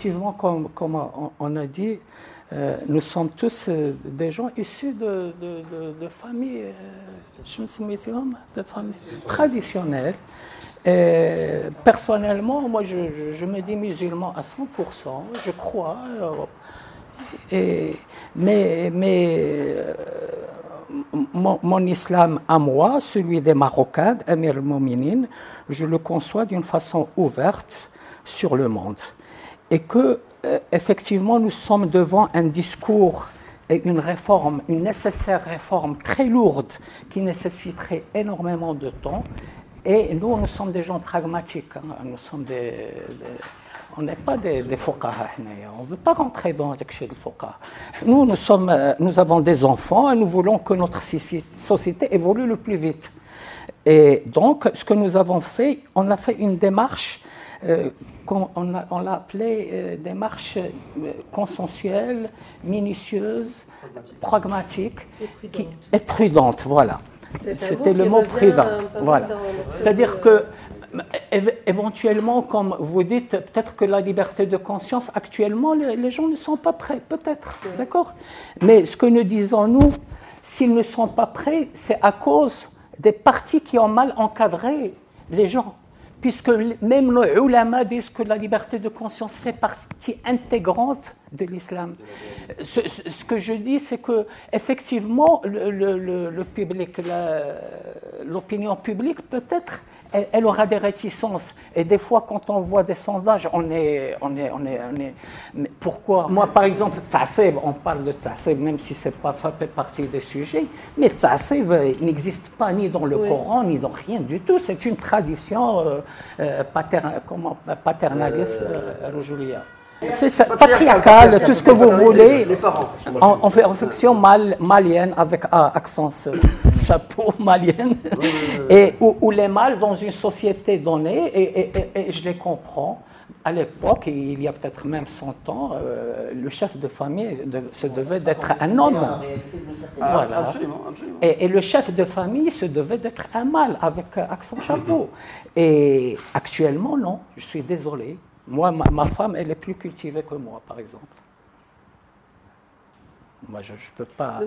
effectivement, comme on a dit, nous sommes tous des gens issus de familles, de familles traditionnelles. Personnellement, moi, je me dis musulman à 100%, je crois. Mon islam à moi, celui des Marocains, Amir al-Mouminin, je le conçois d'une façon ouverte sur le monde. Et que, effectivement, nous sommes devant un discours et une réforme, une nécessaire réforme très lourde qui nécessiterait énormément de temps. Et nous sommes des gens pragmatiques. Hein. Nous sommes on n'est pas des fuqaha. On ne veut pas rentrer dans le fuqaha. Nous avons des enfants et nous voulons que notre société évolue le plus vite. Et donc, ce que nous avons fait, on a fait une démarche, on l'a appelée démarche consensuelle, minutieuse, pragmatique et prudente. Voilà. C'était le mot prudent. Voilà. C'est-à-dire que, éventuellement, comme vous dites, peut-être que la liberté de conscience, actuellement, les gens ne sont pas prêts, peut-être, d'accord? Mais ce que nous disons, nous, s'ils ne sont pas prêts, c'est à cause des partis qui ont mal encadré les gens. Puisque même nos ulama disent que la liberté de conscience fait partie intégrante de l'islam. Ce que je dis, c'est que effectivement, le public, l'opinion publique, peut-être, elle aura des réticences. Et des fois, quand on voit des sondages, mais pourquoi? Moi, par exemple, Ta'asib, on parle de Ta'asib, même si ce n'est pas fait partie des sujets, mais Ta'asib n'existe pas ni dans le Coran, ni dans rien du tout. C'est une tradition paternaliste religieuse. C'est patriarcal, tout ce que vous voulez, en fonction malienne, avec accent chapeau malienne, et où les mâles dans une société donnée, et je les comprends, à l'époque, il y a peut-être même 100 ans, le chef de famille se devait d'être un homme. Voilà. Absolument. Et le chef de famille se devait d'être un mâle, avec accent chapeau. Et actuellement, non, je suis désolé. Moi, ma femme, elle est plus cultivée que moi, par exemple. Moi, je ne peux pas.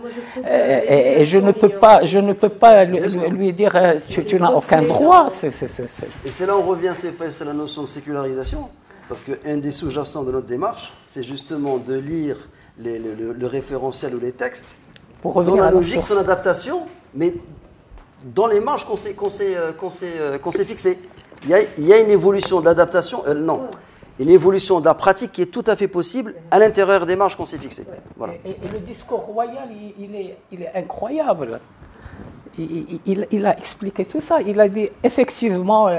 Et je ne peux pas lui dire tu n'as aucun droit. Et c'est là où on revient, c'est la notion de sécularisation. Parce qu'un des sous-jacents de notre démarche, c'est justement de lire le référentiel ou les textes, dans la logique, son adaptation, mais dans les marges qu'on s'est fixées. Il y a une évolution de l'adaptation, une évolution de la pratique qui est tout à fait possible à l'intérieur des marges qu'on s'est fixées. Voilà. Et le discours royal, il est incroyable. Il a expliqué tout ça. Il a dit effectivement,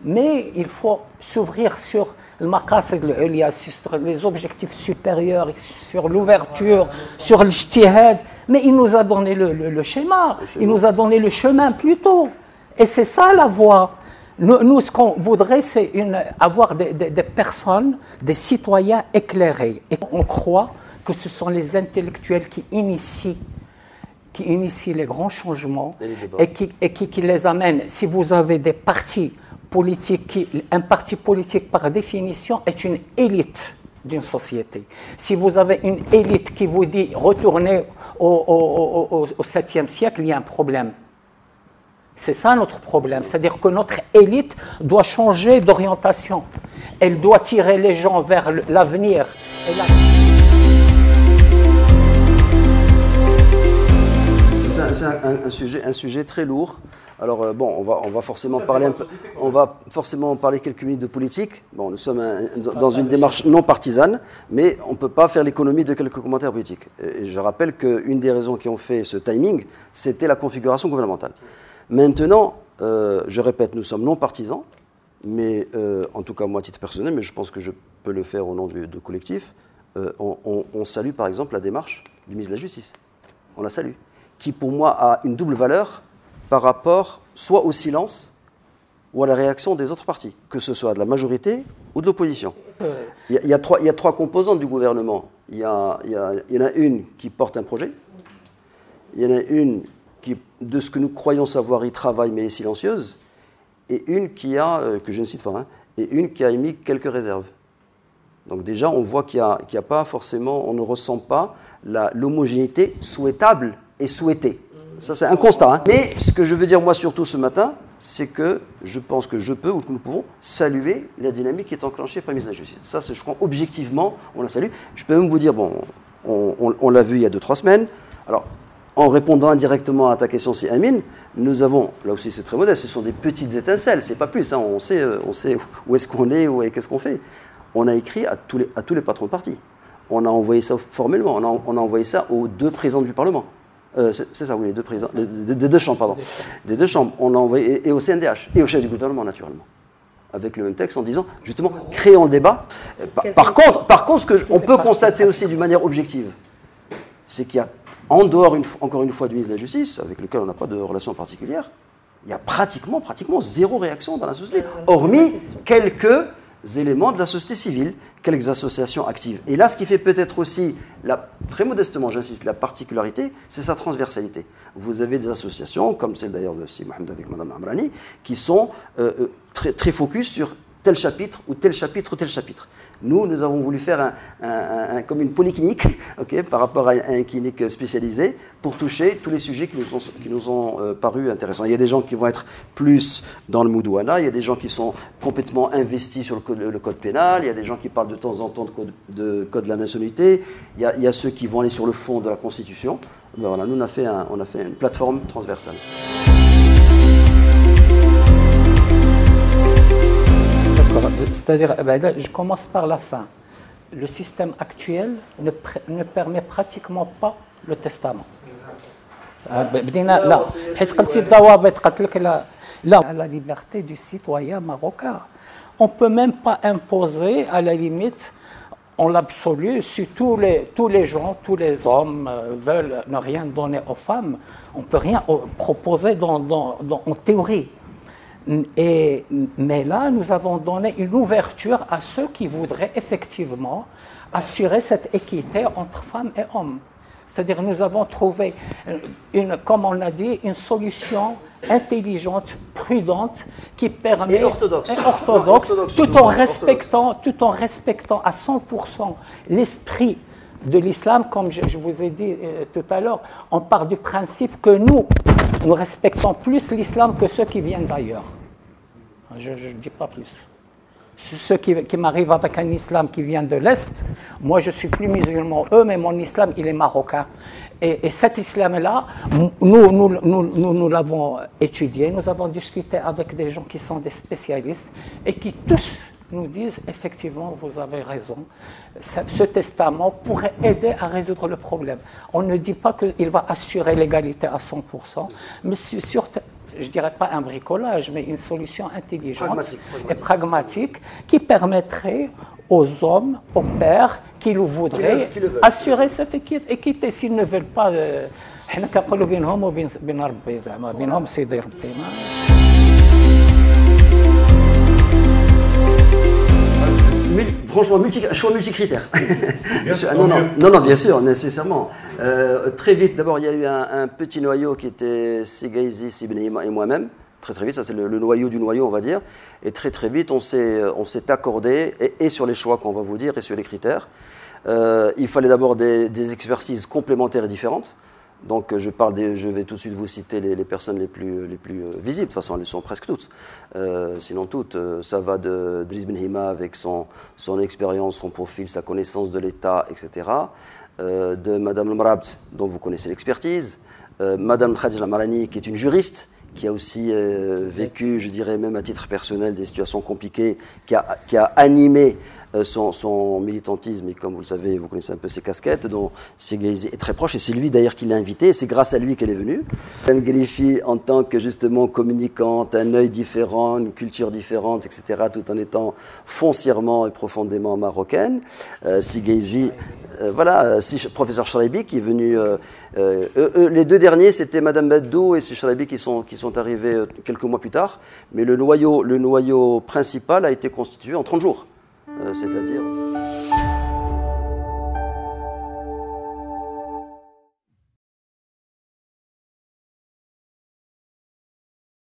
mais il faut s'ouvrir sur le maqasid al-ulya, sur les objectifs supérieurs, sur l'ouverture, sur l'ijtihad. Mais il nous a donné le schéma, il nous a donné le chemin plutôt. Et c'est ça la voie. Nous, ce qu'on voudrait, c'est avoir des personnes, des citoyens éclairés. Et on croit que ce sont les intellectuels qui initient les grands changements et qui les amènent. Si vous avez des partis politiques, un parti politique par définition est une élite d'une société. Si vous avez une élite qui vous dit retournez au 7e siècle, il y a un problème. C'est ça notre problème, c'est-à-dire que notre élite doit changer d'orientation. Elle doit tirer les gens vers l'avenir. C'est un sujet très lourd. Alors on va forcément parler quelques minutes de politique. Bon, nous sommes dans une démarche non partisane, mais on ne peut pas faire l'économie de quelques commentaires politiques. Et je rappelle qu'une des raisons qui ont fait ce timing, c'était la configuration gouvernementale. Maintenant, je répète, nous sommes non partisans, mais en tout cas moi à titre personnel, mais je pense que je peux le faire au nom du collectif, on salue par exemple la démarche du ministre de la Justice. On la salue. Qui pour moi a une double valeur par rapport soit au silence ou à la réaction des autres partis, que ce soit de la majorité ou de l'opposition. Il y a trois composantes du gouvernement. Il y en a une qui porte un projet, il y en a une qui, de ce que nous croyons savoir, y travaille mais est silencieuse, et une qui a, que je ne cite pas, et une qui a émis quelques réserves. Donc déjà, on voit qu'il n'y a pas forcément, on ne ressent pas l'homogénéité souhaitable et souhaitée. Ça, c'est un constat. Hein. Mais ce que je veux dire, moi, surtout ce matin, c'est que je pense que je peux, ou que nous pouvons, saluer la dynamique qui est enclenchée par le ministre de la Justice. Ça, je crois, objectivement, on la salue. Je peux même vous dire, bon, on l'a vu il y a 2-3 semaines. Alors, en répondant indirectement à ta question, c'est Amine, nous avons, là aussi c'est très modeste, ce sont des petites étincelles, c'est pas plus, hein, on sait où est-ce qu'on est, qu'est-ce qu'on fait. On a écrit à tous les patrons de parti. On a envoyé ça formellement, on a envoyé ça aux 2 présidents du Parlement. C'est ça, oui, les 2 présidents, des 2 chambres, pardon. Des 2 chambres, on l'a envoyé, et au CNDH, et au chef du gouvernement, naturellement. Avec le même texte en disant, justement, créons le débat. Par contre, ce qu'on peut constater aussi d'une manière objective, c'est qu'il y a, en dehors, encore une fois, du ministre de la Justice, avec lequel on n'a pas de relation particulière, il y a pratiquement 0 réaction dans la société, hormis quelques éléments de la société civile, quelques associations actives. Et là, ce qui fait peut-être aussi, très modestement, j'insiste, la particularité, c'est sa transversalité. Vous avez des associations, comme celle d'ailleurs de Si Mohamed avec Mme Amrani, qui sont très focus sur tel chapitre ou tel chapitre ou tel chapitre. Nous avons voulu faire comme une polyclinique par rapport à une clinique spécialisée pour toucher tous les sujets qui nous ont paru intéressants. Il y a des gens qui vont être plus dans le Moudouana, il y a des gens qui sont complètement investis sur le code pénal, il y a des gens qui parlent de temps en temps de code de la nationalité, il y a ceux qui vont aller sur le fond de la Constitution. Ben voilà, nous, on a fait une plateforme transversale. C'est-à-dire, je commence par la fin. Le système actuel ne permet pratiquement pas le testament. La liberté du citoyen marocain. On ne peut même pas imposer, à la limite, en l'absolu, si tous les gens, tous les hommes veulent ne rien donner aux femmes, on ne peut rien proposer en théorie. Mais là, nous avons donné une ouverture à ceux qui voudraient effectivement assurer cette équité entre femmes et hommes. C'est-à-dire nous avons trouvé, comme on l'a dit, une solution intelligente, prudente, qui permet... Et orthodoxe. Tout en respectant à 100% l'esprit de l'islam. Comme je vous ai dit tout à l'heure, on part du principe que nous respectons plus l'islam que ceux qui viennent d'ailleurs. Je ne dis pas plus. Ceux qui m'arrivent avec un islam qui vient de l'Est, moi je suis plus musulman, mais mon islam il est marocain. Et cet islam-là, nous l'avons étudié, nous avons discuté avec des gens qui sont des spécialistes et qui tous nous disent effectivement vous avez raison, ce testament pourrait aider à résoudre le problème. On ne dit pas qu'il va assurer l'égalité à 100%, mais sur je ne dirais pas un bricolage, mais une solution intelligente et pragmatique qui permettrait aux hommes, aux pères qui le voudraient, assurer cette équité. S'ils ne veulent pas, franchement, choix multicritère. Non, bien sûr, nécessairement. Très vite, d'abord, il y a eu un petit noyau qui était Segaïzi, Sibnehima et moi-même. Très vite, ça c'est le noyau du noyau, on va dire. Et très vite, on s'est accordé, et sur les choix qu'on va vous dire, et sur les critères. Il fallait d'abord des expertises complémentaires et différentes. Donc je vais tout de suite vous citer les personnes les plus visibles, de toute façon elles sont presque toutes, sinon toutes, ça va de Driss Benhima avec son expérience, son profil, sa connaissance de l'État, etc. De Madame Lemrabt, dont vous connaissez l'expertise, Madame Khadija Marani, qui est une juriste, qui a aussi vécu, je dirais même à titre personnel, des situations compliquées, qui a animé son militantisme, et comme vous le savez, vous connaissez un peu ses casquettes, dont Segaïzi est très proche, et c'est lui d'ailleurs qui l'a invité, et c'est grâce à lui qu'elle est venue. Madame Grischi, en tant que justement communicante, un œil différent, une culture différente, etc., tout en étant foncièrement et profondément marocaine. Segaïzi, professeur Chalaibi qui est venu. Les 2 derniers, c'était Madame Beddou et c'est Chalaibi qui sont arrivés quelques mois plus tard, mais le noyau principal a été constitué en 30 jours. C'est-à-dire